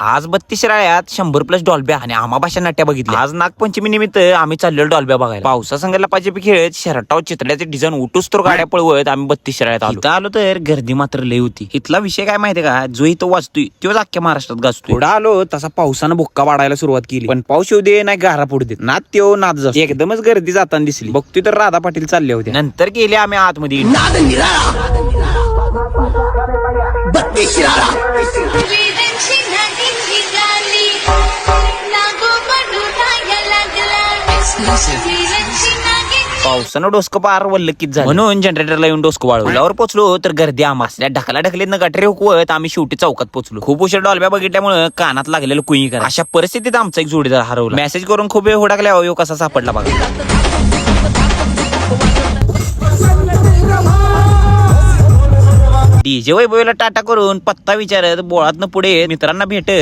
आज 32 शिराळ्यात 100+ डॉल्ब्या आणि आमाभाषा नाट्या बघितली. आज नागपंचमी निमित्त आम्ही चाललेलो डॉल्ब्या बघायला. पावसा संघाला पाहिजे खेळत शर्टावर चित्राचे डिझाईन उठूस तर गाड्या पळवत आम्ही 32 शिराळ्यात आलो तर गर्दी मात्र लई होती. इथला विषय काय माहितीये का, जो इथं वाचतोय तोच अख्ख्या महाराष्ट्रात गाजतोय. पुढे आलो तसा पावसानं बुक्का वाढायला सुरुवात केली, पण पाऊस येऊ दे नाही गारा पडू दे, नाद त्यो नाद जातो. एकदमच गर्दी जाताना दिसली. बघतोय तर राधा पाटील चालले होते. नंतर गेले आम्ही आतमध्ये. पावसानं डोसकं पार वल्लकीत झालं म्हणून जनरेटरला येऊन डोसकं वाळवल्यावर पोचलो तर गर्दी आम्हाला ढकला ढकलीत गटरे हुकवत आम्ही शेवटी चौकात पोचलो. खूप उशीर डॉल्ब्या बघितल्यामुळे कानात लागलेलं कुई करा. अशा परिस्थितीत आमचा एक जोडीदार हरवला. मेसेज करून खूप वेळ हुडकल्या हो कसा सापडला बघा. डीजे वैभवीला टाटा करून पत्ता विचारत बोळातनं पुढे मित्रांना भेटत